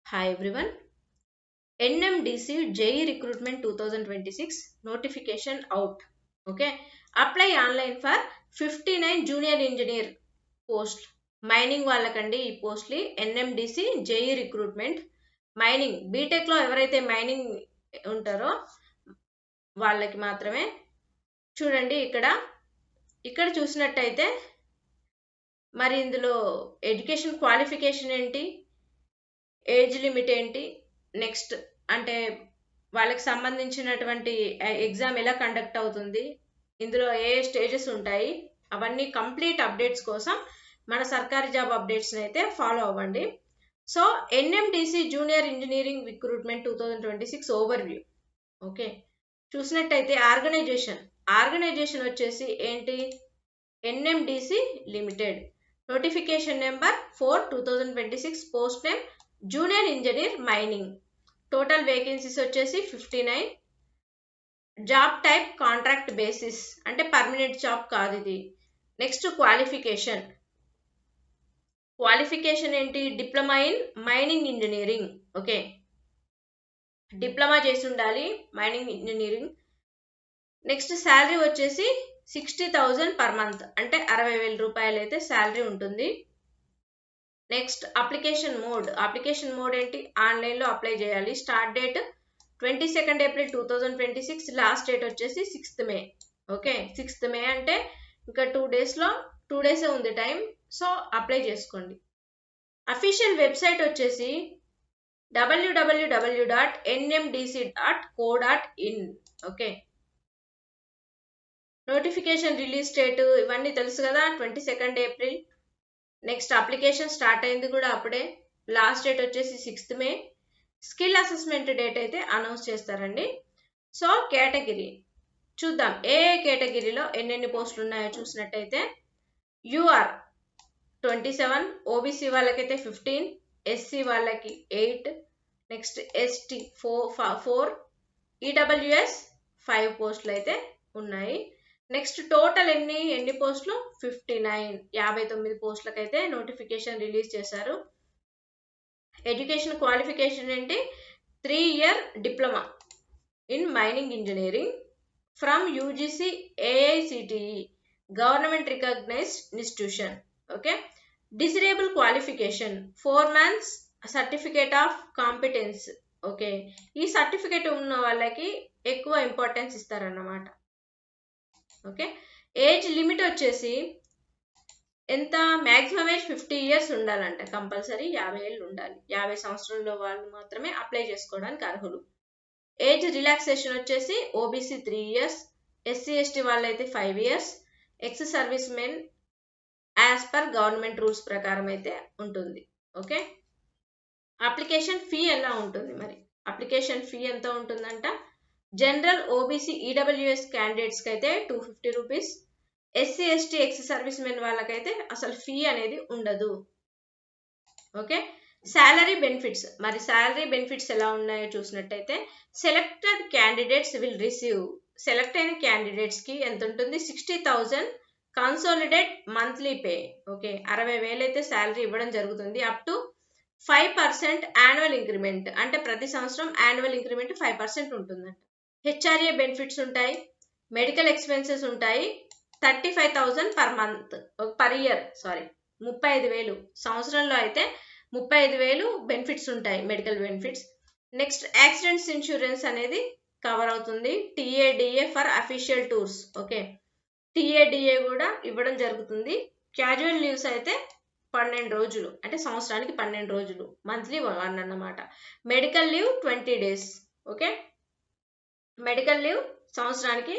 Hi everyone. NMDC JE Recruitment 2026 notification out. Okay. Apply online for 59 junior engineer post. Mining వాళ్ళకండి ఈ పోస్ట్లీ NMDC JEE recruitment mining బీటెక్లో ఎవరైతే mining ఉంటారో వాళ్ళకి మాత్రమే. చూడండి ఇక్కడ చూసినట్టయితే మరి ఇందులో ఎడ్యుకేషన్ క్వాలిఫికేషన్ ఏంటి, ఏజ్ లిమిట్ ఏంటి, నెక్స్ట్ అంటే వాళ్ళకి సంబంధించినటువంటి ఎగ్జామ్ ఎలా కండక్ట్ అవుతుంది, ఇందులో ఏ స్టేజెస్ ఉంటాయి, అవన్నీ కంప్లీట్ అప్డేట్స్ కోసం మన సర్కారీ జాబ్ అప్డేట్స్ని అయితే ఫాలో అవ్వండి. So NMDC junior engineering recruitment 2026 overview. Okay, చూసినట్టయితే ఆర్గనైజేషన్ వచ్చేసి ఏంటి, NMDC limited. Notification number 4/2026. Post name junior engineer mining. Total vacancies వచ్చేసి 59. జాబ్ టైప్ కాంట్రాక్ట్ బేసిస్, అంటే పర్మనెంట్ జాబ్ కాదు ఇది. నెక్స్ట్ క్వాలిఫికేషన్ ఏంటి, diploma in mining engineering. Okay, diploma చేసి ఉండాలి మైనింగ్ ఇంజనీరింగ్. నెక్స్ట్ శాలరీ వచ్చేసి 60,000 పర్ మంత్, అంటే 60,000 రూపాయలు అయితే శాలరీ ఉంటుంది. నెక్స్ట్ అప్లికేషన్ మోడ్ ఏంటి, ఆన్లైన్లో అప్లై చేయాలి. Start date 22 April 2026. Last date వచ్చేసి 6th మే. ఓకే, 6th మే అంటే ఇంకా 2 డేసే ఉంది టైం. సో అప్లై చేసుకోండి. అఫీషియల్ వెబ్సైట్ వచ్చేసి www.nmdc.co.in. Okay, notification release date ఇవన్నీ తెలుసు కదా, 22 ఏప్రిల్. నెక్స్ట్ అప్లికేషన్ స్టార్ట్ అయింది కూడా అప్పుడే. లాస్ట్ డేట్ వచ్చేసి 6th మే. స్కిల్ అసెస్మెంట్ డేట్ అయితే అనౌన్స్ చేస్తారండి. సో కేటగిరీ చూద్దాం, ఏ కేటగిరీలో ఎన్నెన్ని పోస్టులు ఉన్నాయో చూసినట్టయితే యూఆర్ 27, ఓబీసీ వాళ్ళకైతే 15, ఎస్సీ వాళ్ళకి 8, నెక్స్ట్ ఎస్టీ 4, ఈడబ్ల్యూఎస్ 5 పోస్టులు అయితే ఉన్నాయి. నెక్స్ట్ టోటల్ ఎన్ని పోస్టులు 59 పోస్టులకైతే నోటిఫికేషన్ రిలీజ్ చేశారు. ఎడ్యుకేషన్ క్వాలిఫికేషన్ ఏంటి, 3 year diploma in mining engineering from UGC AICTE government recognised institution. Okay, desirable qualification 4 months certificate of competence. Okay, ఈ సర్టిఫికేట్ ఉన్న వాళ్ళకి ఎక్కువ ఇంపార్టెన్స్ ఇస్తారన్నమాట. ఓకే, ఏజ్ లిమిట్ వచ్చేసి ఎంత, మ్యాక్సిమం ఏజ్ 50 years ఉండాలంట, కంపల్సరీ 50 ఏళ్ళు ఉండాలి. 50 సంవత్సరంలో వాళ్ళు మాత్రమే అప్లై చేసుకోవడానికి అర్హులు. ఏజ్ రిలాక్సేషన్ వచ్చేసి ఓబీసీ 3 years, ఎస్సీ ఎస్టీ వాళ్ళైతే 5 years, X service men as per government rules ప్రకారం అయితే ఉంటుంది. ఓకే, అప్లికేషన్ ఫీ ఎలా ఉంటుంది, మరి అప్లికేషన్ ఫీ ఎంత ఉంటుందంట, జనరల్ ఓబీసీ ఈడబ్ల్యూఎస్ క్యాండిడేట్స్కి అయితే 250 rupees, SC ST ex service men వాళ్ళకైతే అసలు ఫీ అనేది ఉండదు. ఓకే, శాలరీ బెనిఫిట్స్, మరి శాలరీ బెనిఫిట్స్ ఎలా ఉన్నాయో చూసినట్టయితే selected candidates will receive, select అయిన క్యాండిడేట్స్కి ఎంత ఉంటుంది, 60,000 కన్సాలిడేట్ మంత్లీ పే. ఓకే, 60,000 అయితే శాలరీ ఇవ్వడం జరుగుతుంది. అప్ టు 5% యాన్యువల్ ఇంక్రిమెంట్, అంటే ప్రతి సంవత్సరం యాన్యువల్ ఇంక్రిమెంట్ 5% ఉంటుందంట. హెచ్ఆర్ఏ బెనిఫిట్స్ ఉంటాయి, మెడికల్ ఎక్స్పెన్సెస్ ఉంటాయి. 35,000 పర్ ఇయర్, 35,000 సంవత్సరంలో అయితే 35,000 బెనిఫిట్స్ ఉంటాయి, medical benefits. Next accidents insurance అనేది కవర్ అవుతుంది. TA DA for official tours. Okay, TA DA కూడా ఇవ్వడం జరుగుతుంది. క్యాజువల్ లీవ్స్ అయితే 12 రోజులు, అంటే సంవత్సరానికి 12 రోజులు, మంత్లీ 1 అన్నమాట. Medical leave 20 days. Okay, medical leave సంవత్సరానికి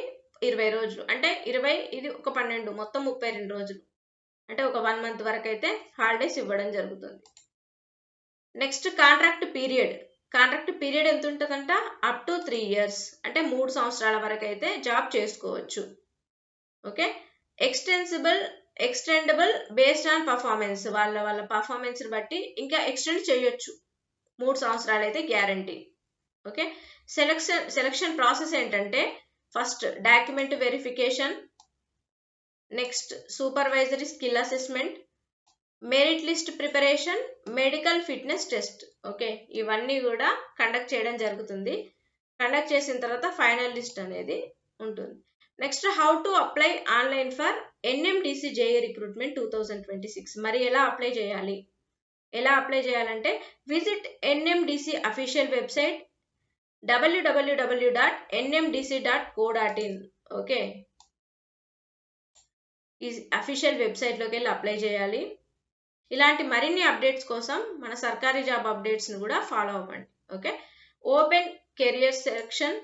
20 రోజులు, అంటే 20 ఇది ఒక 12, మొత్తం 32 రోజులు, అంటే ఒక 1 month వరకు అయితే హాలిడేస్ ఇవ్వడం జరుగుతుంది. నెక్స్ట్ కాంట్రాక్ట్ పీరియడ్ ఎంత ఉంటుందంట, అప్ టు 3 years, అంటే 3 సంవత్సరాల వరకు అయితే జాబ్ చేసుకోవచ్చు. Okay, extendable based on performance, వాళ్ళ పర్ఫార్మెన్స్ బట్టి ఇంకా ఎక్స్టెండ్ చేయొచ్చు. 3 సంవత్సరాలు అయితే గ్యారంటీ. ఓకే, సెలక్షన్ ప్రాసెస్ ఏంటంటే first document verification, next supervisory skill assessment, merit list preparation, medical fitness test. Okay, ఇవన్నీ కూడా కండక్ట్ చేయడం జరుగుతుంది. కండక్ట్ చేసిన తర్వాత ఫైనల్ లిస్ట్ అనేది ఉంటుంది. Next, how to apply online for NMDC JEE recruitment 2026. మరి ఎలా అప్లై చేయాలి? ఎలా అప్లై చేయాలంటే visit NMDC official website www.nmdc.co.in. Okay, ఈ అఫీషియల్ వెబ్సైట్లోకి వెళ్ళి అప్లై చేయాలి. ఇలాంటి మరిన్ని అప్డేట్స్ కోసం మన సర్కారీ జాబ్ అప్డేట్స్ని కూడా ఫాలో అవ్వండి. Okay, open career section,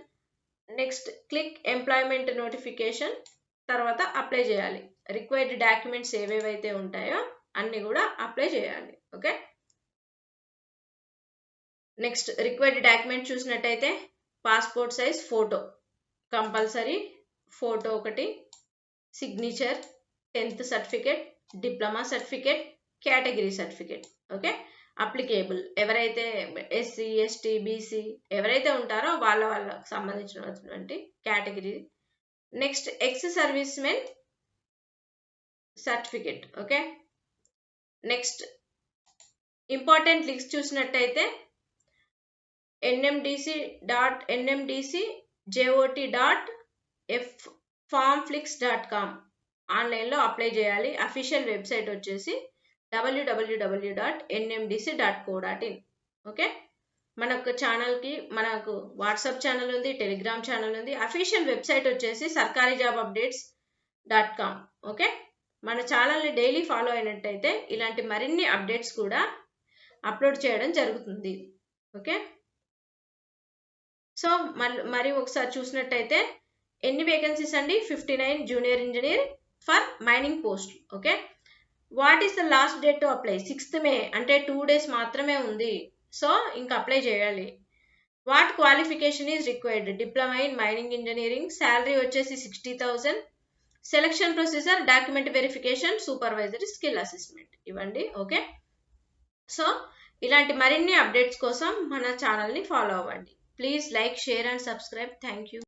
next click employment notification, తర్వాత అప్లై చేయాలి. రిక్వైర్డ్ డాక్యుమెంట్స్ ఏవేవైతే ఉంటాయో అన్ని కూడా అప్లై చేయాలి. ఓకే, నెక్స్ట్ రిక్వైర్డ్ డాక్యుమెంట్ చూసినట్టయితే passport size photo compulsory, photo ఒకటి, signature, 10th certificate, diploma certificate, category certificate. Okay, applicable ఎవరైతే ఎస్సీ, ఎస్టీ, బీసీ ఎవరైతే ఉంటారో వాళ్ళకు సంబంధించినటువంటి category. Next ex service men certificate. Okay, next important links చూసినట్టయితే nmdc.nmdcjot.formflix.com ఆన్లైన్లో apply చేయాలి. అఫీషియల్ వెబ్సైట్ వచ్చేసి www.nmdc.co.in. ఓకే, మనకు వాట్సాప్ ఛానల్ ఉంది, టెలిగ్రామ్ ఛానల్ ఉంది. అఫీషియల్ వెబ్సైట్ వచ్చేసి sarkarijobupdates.com. ఓకే, మన ఛానల్ని డైలీ ఫాలో అయినట్టయితే ఇలాంటి మరిన్ని అప్డేట్స్ కూడా అప్లోడ్ చేయడం జరుగుతుంది. ఓకే, సో మరి ఒకసారి చూసినట్టయితే ఎన్ని వేకెన్సీస్ అండి? 59 junior engineer for mining post. Okay, what is the last date to apply? 6th May, అంటే 2 days మాత్రమే ఉంది. సో ఇంకా అప్లై చేయాలి. What qualification is required? Diploma in mining engineering. Salary వచ్చేసి 60,000. Selection procedure document verification, supervisory skill assessment ఇవ్వండి. Okay, so ఇలాంటి మరిన్ని updates కోసం మన ఛానల్ని ఫాలో అవ్వండి. Please like, share and subscribe. Thank you.